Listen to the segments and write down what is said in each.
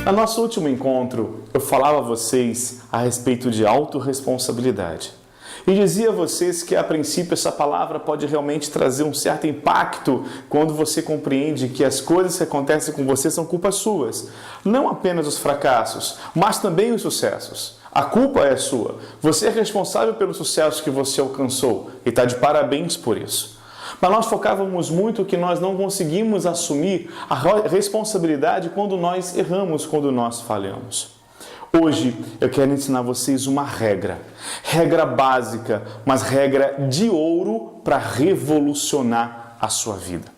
No nosso último encontro, eu falava a vocês a respeito de autorresponsabilidade. E dizia a vocês que, a princípio, essa palavra pode realmente trazer um certo impacto quando você compreende que as coisas que acontecem com você são culpas suas. Não apenas os fracassos, mas também os sucessos. A culpa é sua. Você é responsável pelo sucesso que você alcançou e está de parabéns por isso. Mas nós focávamos muito que nós não conseguimos assumir a responsabilidade quando nós erramos, quando nós falhamos. Hoje eu quero ensinar vocês uma regra básica, mas regra de ouro para revolucionar a sua vida.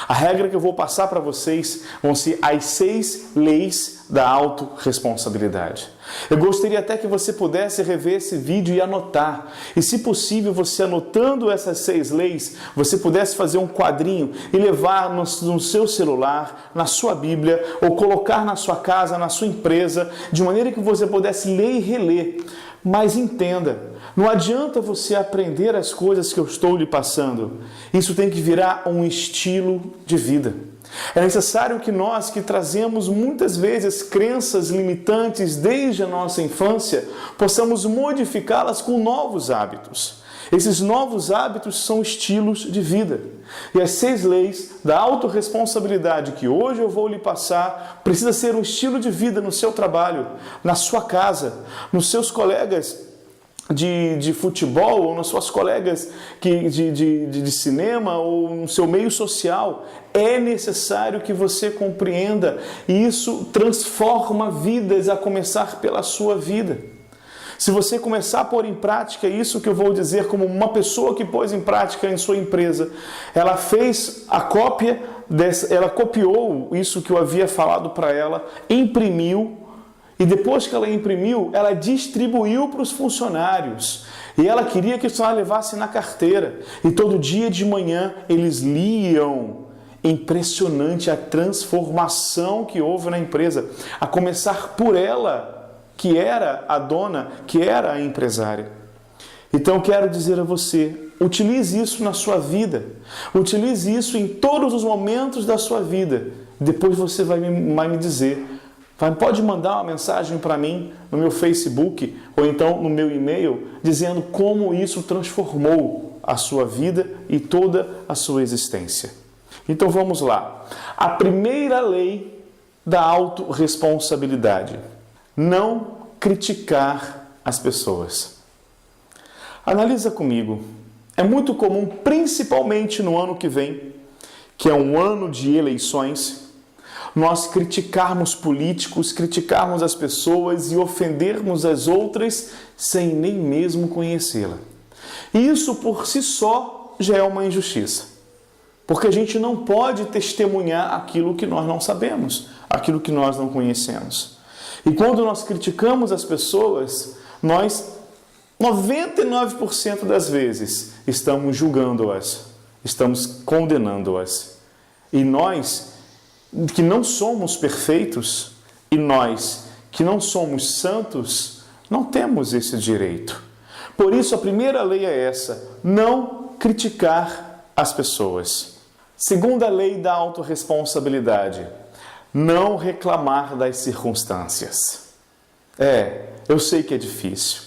A regra que eu vou passar para vocês vão ser as 6 leis da autorresponsabilidade. Eu gostaria até que você pudesse rever esse vídeo e anotar. E, se possível, você anotando essas 6 leis, você pudesse fazer um quadrinho e levar no seu celular, na sua Bíblia, ou colocar na sua casa, na sua empresa, de maneira que você pudesse ler e reler. Mas entenda, não adianta você aprender as coisas que eu estou lhe passando. Isso tem que virar um estilo de vida. É necessário que nós, que trazemos muitas vezes crenças limitantes desde a nossa infância, possamos modificá-las com novos hábitos. Esses novos hábitos são estilos de vida. E as 6 leis da autorresponsabilidade que hoje eu vou lhe passar precisa ser um estilo de vida no seu trabalho, na sua casa, nos seus colegas de futebol, ou nas suas colegas de cinema, ou no seu meio social. É necessário que você compreenda, e isso transforma vidas, a começar pela sua vida. Se você começar a pôr em prática isso que eu vou dizer, como uma pessoa que pôs em prática em sua empresa, ela fez a cópia, ela copiou isso que eu havia falado para ela, imprimiu, e depois que ela imprimiu, ela distribuiu para os funcionários. E ela queria que isso ela levasse na carteira. E todo dia de manhã eles liam. Impressionante a transformação que houve na empresa. A começar por ela, que era a dona, que era a empresária. Então quero dizer a você, utilize isso na sua vida. Utilize isso em todos os momentos da sua vida. Depois você vai me dizer. Pode mandar uma mensagem para mim no meu Facebook ou então no meu e-mail, dizendo como isso transformou a sua vida e toda a sua existência. Então vamos lá. A primeira lei da autorresponsabilidade: não criticar as pessoas. Analisa comigo. É muito comum, principalmente no ano que vem, que é um ano de eleições, nós criticarmos políticos, criticarmos as pessoas e ofendermos as outras sem nem mesmo conhecê-la. Isso por si só já é uma injustiça, porque a gente não pode testemunhar aquilo que nós não sabemos, aquilo que nós não conhecemos. E quando nós criticamos as pessoas, nós, 99% das vezes, estamos julgando-as, estamos condenando-as. E nós, que não somos perfeitos, e nós que não somos santos, não temos esse direito. Por isso a primeira lei é essa: não criticar as pessoas. Segunda lei da autorresponsabilidade: não reclamar das circunstâncias. Eu sei que é difícil.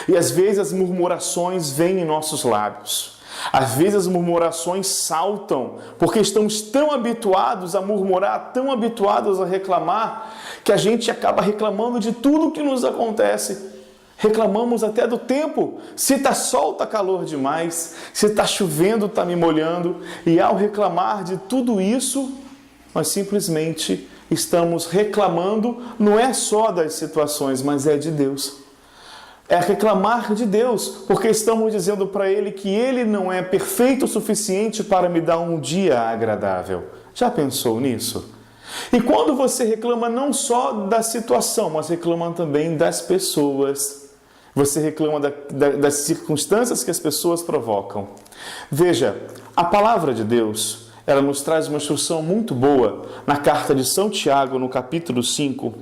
E às vezes as murmurações vêm em nossos lábios. Às vezes as murmurações saltam, porque estamos tão habituados a murmurar, tão habituados a reclamar, que a gente acaba reclamando de tudo que nos acontece. Reclamamos até do tempo. Se está sol, está calor demais. Se está chovendo, está me molhando. E ao reclamar de tudo isso, nós simplesmente estamos reclamando, não é só das situações, mas é de Deus. É reclamar de Deus, porque estamos dizendo para Ele que Ele não é perfeito o suficiente para me dar um dia agradável. Já pensou nisso? E quando você reclama não só da situação, mas reclama também das pessoas. Você reclama das circunstâncias que as pessoas provocam. Veja, a palavra de Deus, ela nos traz uma instrução muito boa na carta de São Tiago, no capítulo 5,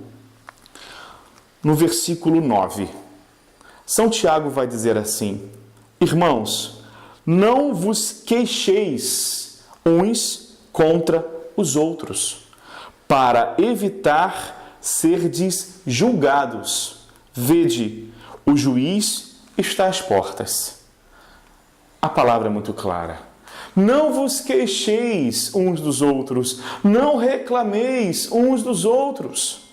no versículo 9. São Tiago vai dizer assim: irmãos, não vos queixeis uns contra os outros, para evitar serdes julgados. Vede, o juiz está às portas. A palavra é muito clara. Não vos queixeis uns dos outros, não reclameis uns dos outros.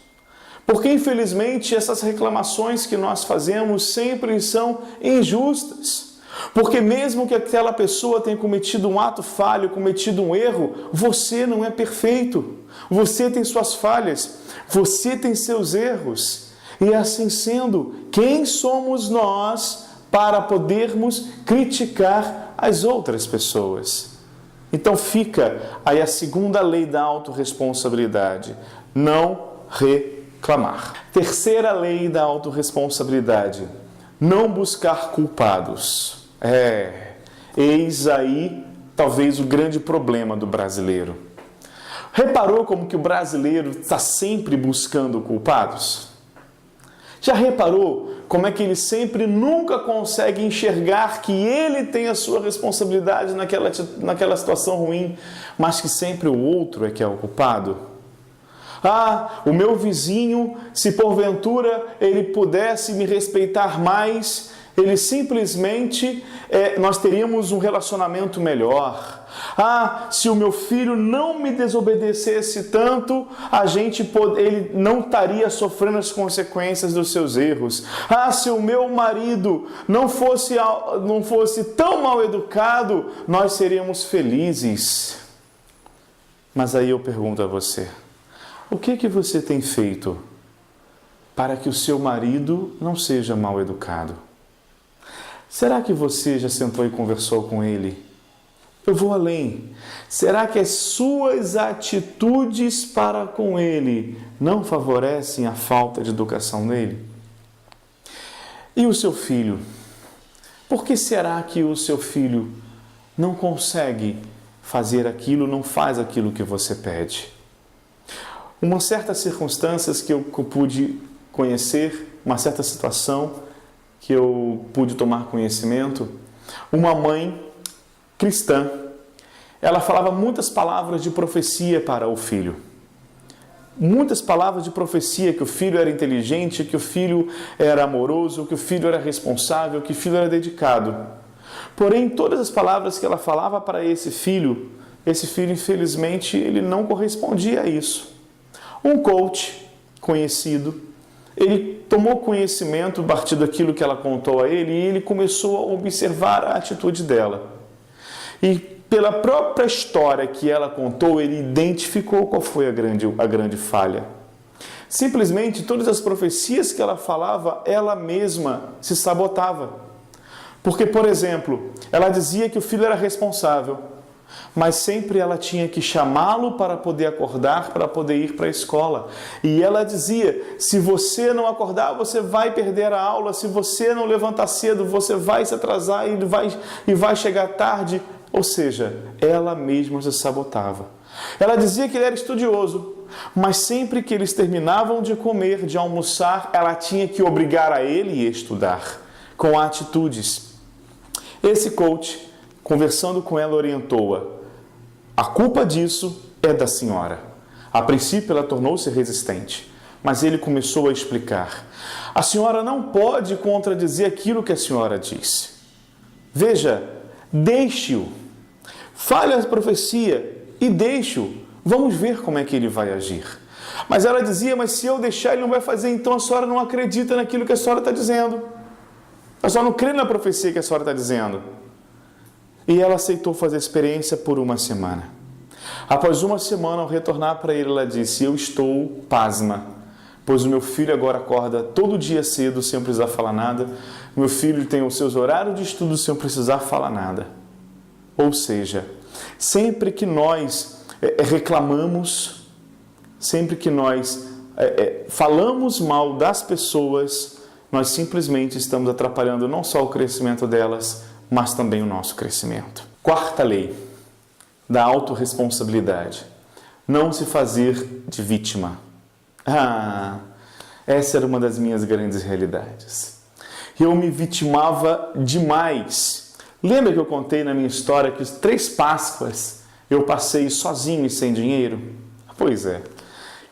Porque, infelizmente, essas reclamações que nós fazemos sempre são injustas. Porque mesmo que aquela pessoa tenha cometido um ato falho, cometido um erro, você não é perfeito. Você tem suas falhas, você tem seus erros. E assim sendo, quem somos nós para podermos criticar as outras pessoas? Então fica aí a segunda lei da autorresponsabilidade: não reclamar. Terceira lei da autorresponsabilidade: não buscar culpados. Eis aí talvez o grande problema do brasileiro. Reparou como que o brasileiro está sempre buscando culpados? Já reparou como é que ele sempre nunca consegue enxergar que ele tem a sua responsabilidade naquela situação ruim, mas que sempre o outro é que é o culpado? O meu vizinho, se porventura ele pudesse me respeitar mais, ele simplesmente, nós teríamos um relacionamento melhor. Se o meu filho não me desobedecesse tanto, ele não estaria sofrendo as consequências dos seus erros. Se o meu marido não fosse tão mal educado, nós seríamos felizes. Mas aí eu pergunto a você, o que você tem feito para que o seu marido não seja mal educado? Será que você já sentou e conversou com ele? Eu vou além. Será que as suas atitudes para com ele não favorecem a falta de educação dele? E o seu filho? Por que será que o seu filho não consegue fazer aquilo, não faz aquilo que você pede? Uma certa circunstâncias que eu pude conhecer, uma certa situação que eu pude tomar conhecimento, uma mãe cristã, ela falava muitas palavras de profecia para o filho. Muitas palavras de profecia, que o filho era inteligente, que o filho era amoroso, que o filho era responsável, que o filho era dedicado. Porém, todas as palavras que ela falava para esse filho, infelizmente, ele não correspondia a isso. Um coach conhecido, ele tomou conhecimento a partir daquilo que ela contou a ele e ele começou a observar a atitude dela. E pela própria história que ela contou, ele identificou qual foi a grande falha. Simplesmente, todas as profecias que ela falava, ela mesma se sabotava. Porque, por exemplo, ela dizia que o filho era responsável, mas sempre ela tinha que chamá-lo para poder acordar, para poder ir para a escola. E ela dizia, se você não acordar, você vai perder a aula, se você não levantar cedo, você vai se atrasar e vai chegar tarde. Ou seja, ela mesma se sabotava. Ela dizia que ele era estudioso, mas sempre que eles terminavam de comer, de almoçar, ela tinha que obrigar a ele a estudar, com atitudes. Esse coach, conversando com ela, orientou-a. A culpa disso é da senhora. A princípio ela tornou-se resistente, mas ele começou a explicar. A senhora não pode contradizer aquilo que a senhora disse. Veja, deixe-o. Fale a profecia e deixe-o. Vamos ver como é que ele vai agir. Mas ela dizia, mas se eu deixar ele não vai fazer, então a senhora não acredita naquilo que a senhora está dizendo. A senhora não crê na profecia que a senhora está dizendo. E ela aceitou fazer a experiência por uma semana. Após uma semana, ao retornar para ele, ela disse, eu estou pasma, pois o meu filho agora acorda todo dia cedo sem precisar falar nada. Meu filho tem os seus horários de estudo sem precisar falar nada. Ou seja, sempre que nós reclamamos, sempre que nós falamos mal das pessoas, nós simplesmente estamos atrapalhando não só o crescimento delas, mas também o nosso crescimento. Quarta lei da autorresponsabilidade: não se fazer de vítima. Essa era uma das minhas grandes realidades. Eu me vitimava demais. Lembra que eu contei na minha história que os 3 Páscoas eu passei sozinho e sem dinheiro? Pois é.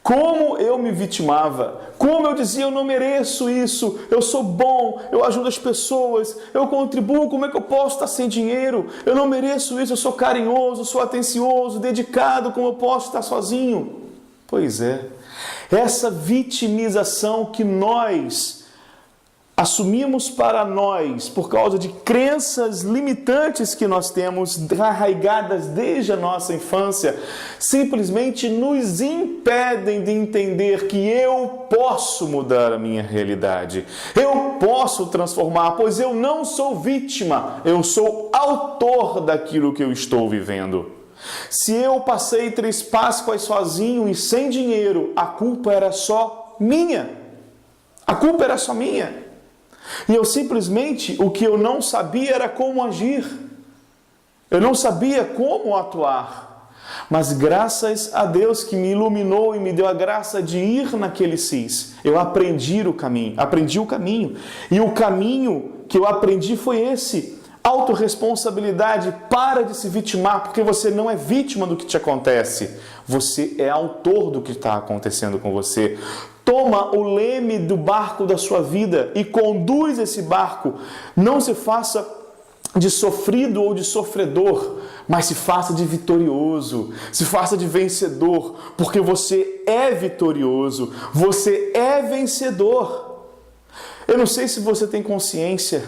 Como eu me vitimava, como eu dizia, eu não mereço isso, eu sou bom, eu ajudo as pessoas, eu contribuo, como é que eu posso estar sem dinheiro? Eu não mereço isso, eu sou carinhoso, sou atencioso, dedicado, como eu posso estar sozinho? Pois é, essa vitimização que nós assumimos para nós por causa de crenças limitantes que nós temos arraigadas desde a nossa infância, simplesmente nos impedem de entender que eu posso mudar a minha realidade, eu posso transformar, pois eu não sou vítima, eu sou autor daquilo que eu estou vivendo. Se eu passei 3 Páscoas sozinho e sem dinheiro, a culpa era só minha. A culpa era só minha. E eu simplesmente, o que eu não sabia era como agir. Eu não sabia como atuar. Mas graças a Deus que me iluminou e me deu a graça de ir naquele CIS, eu aprendi o caminho. E o caminho que eu aprendi foi esse: autorresponsabilidade. Para de se vitimar, porque você não é vítima do que te acontece. Você é autor do que está acontecendo com você. Toma o leme do barco da sua vida e conduz esse barco. Não se faça de sofrido ou de sofredor, mas se faça de vitorioso, se faça de vencedor, porque você é vitorioso, você é vencedor. Eu não sei se você tem consciência,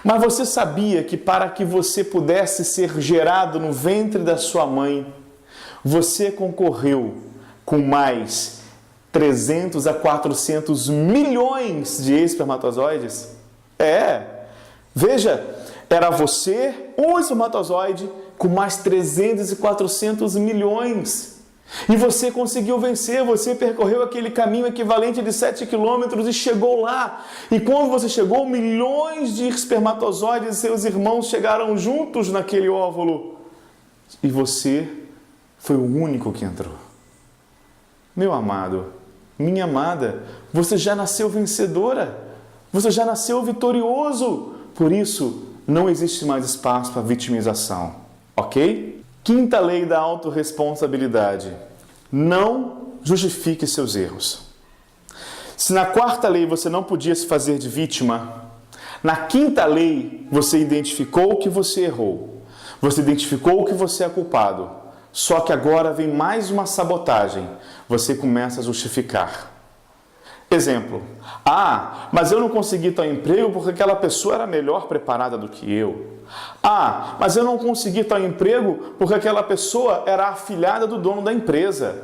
mas você sabia que para que você pudesse ser gerado no ventre da sua mãe, você concorreu com mais 300 a 400 milhões de espermatozoides? Veja, era você, um espermatozoide, com mais 300 e 400 milhões. E você conseguiu vencer, você percorreu aquele caminho equivalente de 7 quilômetros e chegou lá. E quando você chegou, milhões de espermatozoides e seus irmãos chegaram juntos naquele óvulo. E você foi o único que entrou. Meu amado, minha amada, você já nasceu vencedora, você já nasceu vitorioso. Por isso, não existe mais espaço para vitimização, ok? 5ª lei da autorresponsabilidade: não justifique seus erros. Se na 4ª lei você não podia se fazer de vítima, na 5ª lei você identificou que você errou, você identificou que você é culpado. Só que agora vem mais uma sabotagem. Você começa a justificar. Exemplo: mas eu não consegui tal emprego porque aquela pessoa era melhor preparada do que eu. Mas eu não consegui tal emprego porque aquela pessoa era afilhada do dono da empresa.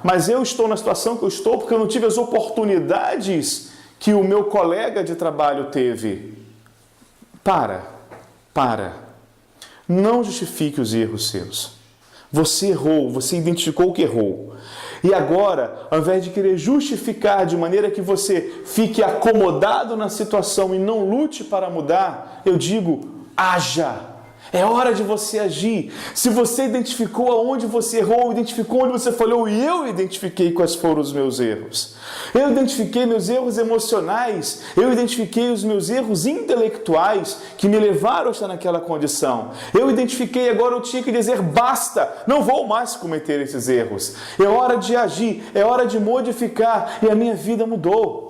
Mas eu estou na situação que eu estou porque eu não tive as oportunidades que o meu colega de trabalho teve. Para. Não justifique os erros seus. Você errou, você identificou que errou. E agora, ao invés de querer justificar de maneira que você fique acomodado na situação e não lute para mudar, eu digo: haja. É hora de você agir. Se você identificou aonde você errou, identificou onde você falhou, e eu identifiquei quais foram os meus erros. Eu identifiquei meus erros emocionais, eu identifiquei os meus erros intelectuais que me levaram a estar naquela condição. Eu identifiquei, agora eu tinha que dizer: basta, não vou mais cometer esses erros. É hora de agir, é hora de modificar, e a minha vida mudou.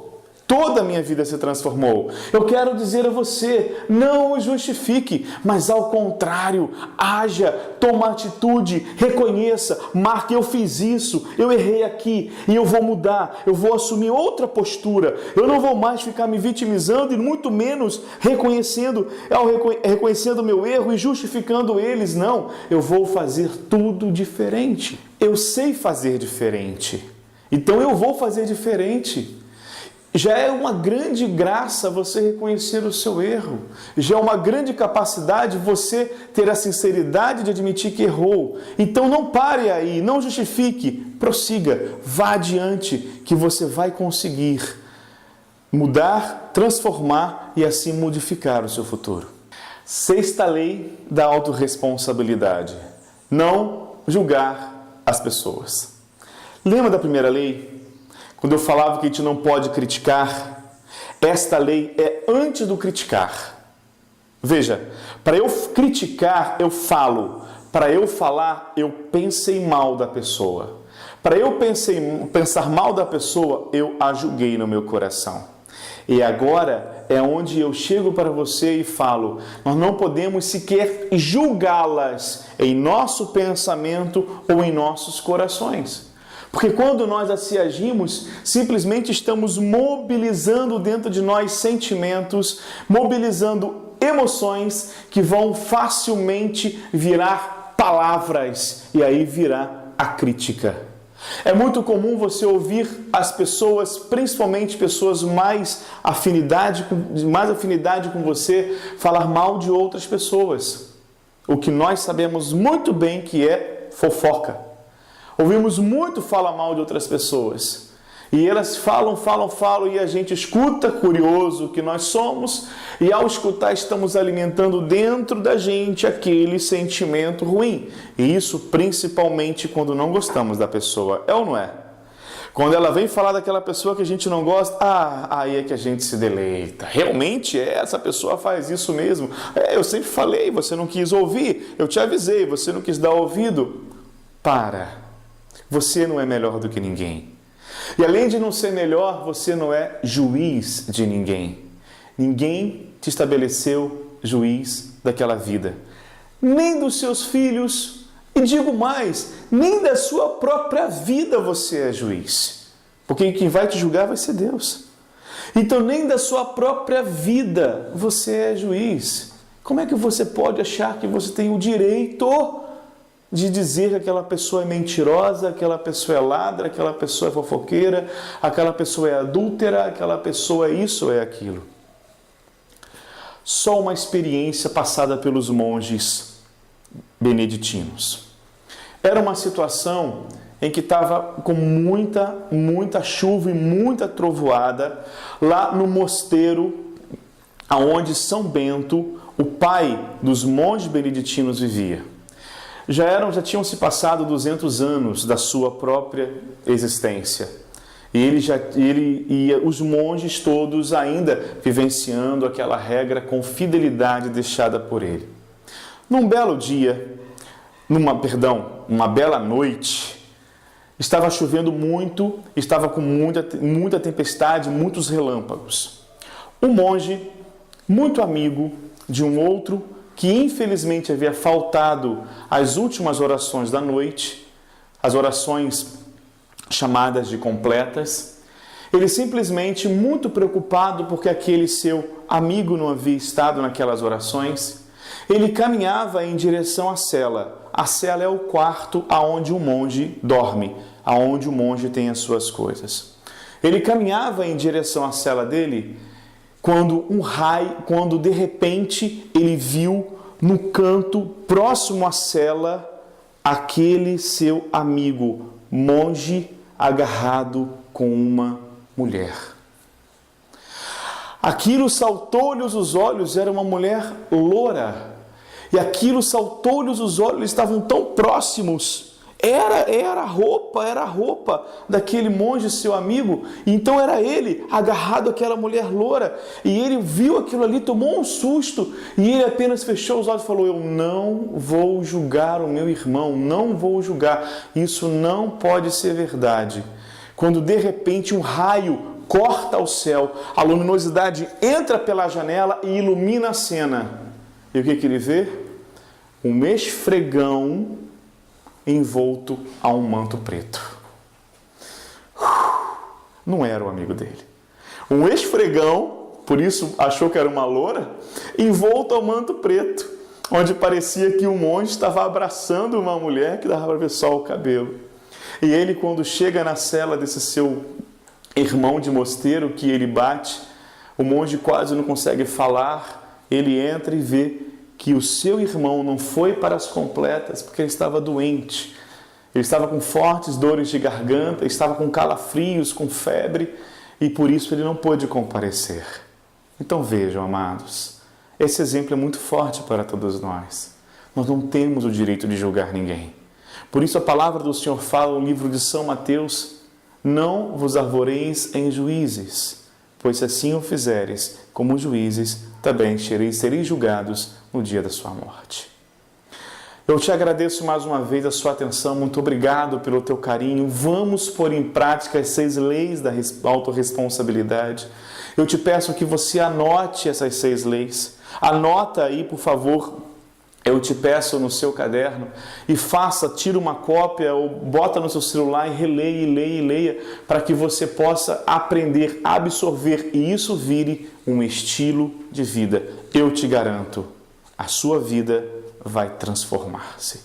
Toda a minha vida se transformou. Eu quero dizer a você: não o justifique, mas ao contrário, haja, toma atitude, reconheça, marque: eu fiz isso, eu errei aqui e eu vou mudar, eu vou assumir outra postura. Eu não vou mais ficar me vitimizando e muito menos reconhecendo o meu erro e justificando eles. Não, eu vou fazer tudo diferente. Eu sei fazer diferente, então eu vou fazer diferente. Já é uma grande graça você reconhecer o seu erro. Já é uma grande capacidade você ter a sinceridade de admitir que errou. Então não pare aí, não justifique, prossiga, vá adiante, que você vai conseguir mudar, transformar e assim modificar o seu futuro. 6ª lei da autorresponsabilidade: não julgar as pessoas. Lembra da 1ª lei? Quando eu falava que a gente não pode criticar, esta lei é antes do criticar. Veja, para eu criticar, eu falo. Para eu falar, eu pensei mal da pessoa. Para eu pensar mal da pessoa, eu a julguei no meu coração. E agora é onde eu chego para você e falo, nós não podemos sequer julgá-las em nosso pensamento ou em nossos corações. Porque quando nós assim agimos, simplesmente estamos mobilizando dentro de nós sentimentos, mobilizando emoções que vão facilmente virar palavras e aí virar a crítica. É muito comum você ouvir as pessoas, principalmente pessoas mais afinidade com você, falar mal de outras pessoas. O que nós sabemos muito bem que é fofoca. Ouvimos muito falar mal de outras pessoas. E elas falam e a gente escuta, curioso que nós somos, e ao escutar estamos alimentando dentro da gente aquele sentimento ruim. E isso principalmente quando não gostamos da pessoa, é ou não é? Quando ela vem falar daquela pessoa que a gente não gosta, aí é que a gente se deleita. Realmente essa pessoa faz isso mesmo. Eu sempre falei, você não quis ouvir, eu te avisei, você não quis dar ouvido. Você não é melhor do que ninguém. E além de não ser melhor, você não é juiz de ninguém. Ninguém te estabeleceu juiz daquela vida. Nem dos seus filhos, e digo mais, nem da sua própria vida você é juiz. Porque quem vai te julgar vai ser Deus. Então nem da sua própria vida você é juiz. Como é que você pode achar que você tem o direito de dizer que aquela pessoa é mentirosa, aquela pessoa é ladra, aquela pessoa é fofoqueira, aquela pessoa é adúltera, aquela pessoa é isso ou é aquilo? Só uma experiência passada pelos monges beneditinos. Era uma situação em que estava com muita chuva e muita trovoada lá no mosteiro aonde São Bento, o pai dos monges beneditinos, vivia. Já tinham se passado 200 anos da sua própria existência. E os monges todos ainda vivenciando aquela regra com fidelidade deixada por ele. Num belo dia, uma bela noite, estava chovendo muito, estava com muita tempestade, muitos relâmpagos. Um monge, muito amigo de um outro, que infelizmente havia faltado às últimas orações da noite, as orações chamadas de completas, ele simplesmente, muito preocupado porque aquele seu amigo não havia estado naquelas orações, ele caminhava em direção à cela. A cela é o quarto aonde o monge dorme, aonde o monge tem as suas coisas. Ele caminhava em direção à cela dele, quando de repente ele viu no canto próximo à cela aquele seu amigo monge agarrado com uma mulher. Aquilo saltou-lhes os olhos, era uma mulher loura. E aquilo saltou-lhes os olhos, eles estavam tão próximos. Era a roupa daquele monge, seu amigo. Então era ele agarrado àquela mulher loura. E ele viu aquilo ali, tomou um susto. E ele apenas fechou os olhos e falou: eu não vou julgar o meu irmão, não vou julgar. Isso não pode ser verdade. Quando de repente um raio corta o céu, a luminosidade entra pela janela e ilumina a cena. E o que ele vê? Um esfregão envolto a um manto preto. Não era o amigo dele. Um esfregão, por isso achou que era uma loura, envolto ao manto preto, onde parecia que o monge estava abraçando uma mulher que dava para ver só o cabelo. E ele, quando chega na cela desse seu irmão de mosteiro, que ele bate, o monge quase não consegue falar, ele entra e vê que o seu irmão não foi para as completas porque ele estava doente. Ele estava com fortes dores de garganta, estava com calafrios, com febre, e por isso ele não pôde comparecer. Então vejam, amados, esse exemplo é muito forte para todos nós. Nós não temos o direito de julgar ninguém. Por isso a palavra do Senhor fala no livro de São Mateus: não vos arvoreis em juízes, pois se assim o fizeres, como juízes, também sereis julgados no dia da sua morte. Eu te agradeço mais uma vez a sua atenção, muito obrigado pelo teu carinho. Vamos pôr em prática as 6 leis da autorresponsabilidade. Eu te peço que você anote essas 6 leis. Anota aí, por favor, eu te peço no seu caderno e tira uma cópia ou bota no seu celular e releia, e leia, e leia, para que você possa aprender, absorver e isso vire um estilo de vida. Eu te garanto, a sua vida vai transformar-se.